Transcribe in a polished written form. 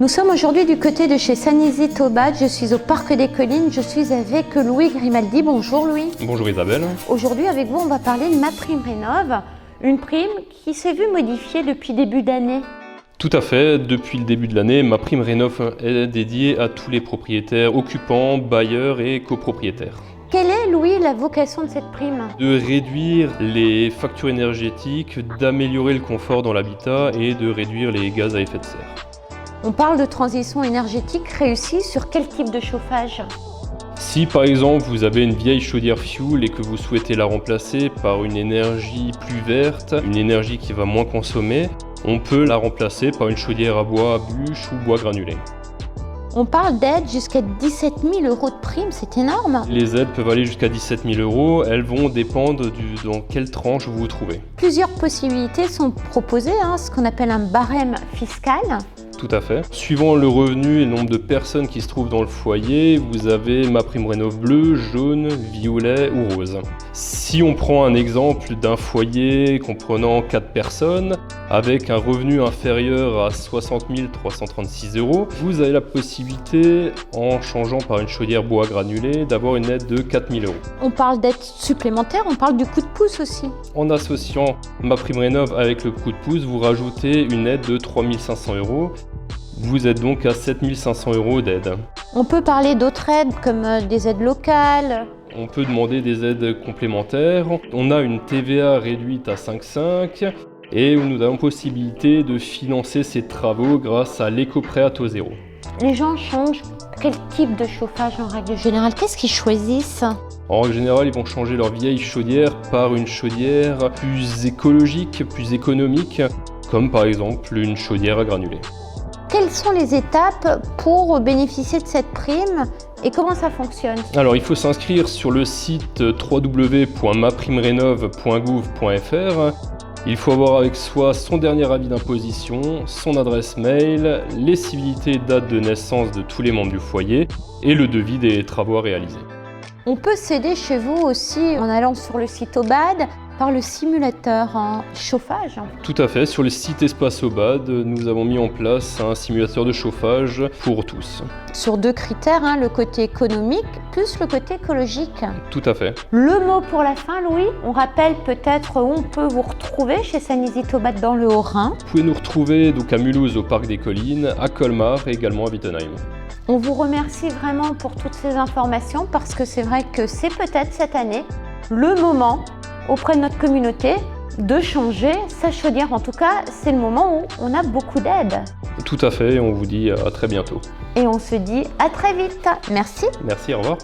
Nous sommes aujourd'hui du côté de chez Saint-Nizy-Tobad. Je suis au Parc des Collines. Je suis avec Louis Grimaldi. Bonjour Louis. Bonjour Isabelle. Aujourd'hui avec vous, on va parler de MaPrimeRénov', une prime qui s'est vue modifiée depuis début d'année. Tout à fait, depuis le début de l'année, MaPrimeRénov' est dédiée à tous les propriétaires, occupants, bailleurs et copropriétaires. Quelle est, Louis, la vocation de cette prime? De réduire les factures énergétiques, d'améliorer le confort dans l'habitat et de réduire les gaz à effet de serre. On parle de transition énergétique réussie sur quel type de chauffage? Si par exemple vous avez une vieille chaudière fioul et que vous souhaitez la remplacer par une énergie plus verte, une énergie qui va moins consommer, on peut la remplacer par une chaudière à bois à bûche ou bois granulé. On parle d'aides jusqu'à 17 000 € de prime, c'est énorme. Les aides peuvent aller jusqu'à 17 000 €, elles vont dépendre dans quelle tranche vous vous trouvez. Plusieurs possibilités sont proposées, ce qu'on appelle un barème fiscal. Tout à fait. Suivant le revenu et le nombre de personnes qui se trouvent dans le foyer, vous avez MaPrimeRénov' bleu, jaune, violet ou rose. Si on prend un exemple d'un foyer comprenant 4 personnes, avec un revenu inférieur à 60 336 €, vous avez la possibilité, en changeant par une chaudière bois granulé, d'avoir une aide de 4 000 €. On parle d'aide supplémentaire, on parle du coup de pouce aussi. En associant MaPrimeRénov' avec le coup de pouce, vous rajoutez une aide de 3 500 €. Vous êtes donc à 7 500 € d'aide. On peut parler d'autres aides comme des aides locales. On peut demander des aides complémentaires. On a une TVA réduite à 5,5 et nous avons possibilité de financer ces travaux grâce à l'éco-prêt à taux zéro. Les gens changent quel type de chauffage en règle générale? Qu'est-ce qu'ils choisissent? En règle générale, ils vont changer leur vieille chaudière par une chaudière plus écologique, plus économique, comme par exemple une chaudière à granulés. Quelles sont les étapes pour bénéficier de cette prime et comment ça fonctionne? Alors, il faut s'inscrire sur le site www.maprimerenov.gouv.fr. Il faut avoir avec soi son dernier avis d'imposition, son adresse mail, les civilités et dates de naissance de tous les membres du foyer et le devis des travaux à réaliser. On peut s'aider chez vous aussi en allant sur le site Tobad par le simulateur en chauffage. Tout à fait, sur le site Espace Tobad, nous avons mis en place un simulateur de chauffage pour tous. Sur deux critères, le côté économique plus le côté écologique. Tout à fait. Le mot pour la fin, Louis, on rappelle peut-être où on peut vous retrouver chez Saint-Nizy-Tobad dans le Haut-Rhin. Vous pouvez nous retrouver donc à Mulhouse au Parc des Collines, à Colmar et également à Wittenheim. On vous remercie vraiment pour toutes ces informations parce que c'est vrai que c'est peut-être cette année le moment auprès de notre communauté de changer sa chaudière. En tout cas, c'est le moment où on a beaucoup d'aides. Tout à fait, on vous dit à très bientôt. Et on se dit à très vite. Merci. Merci, au revoir.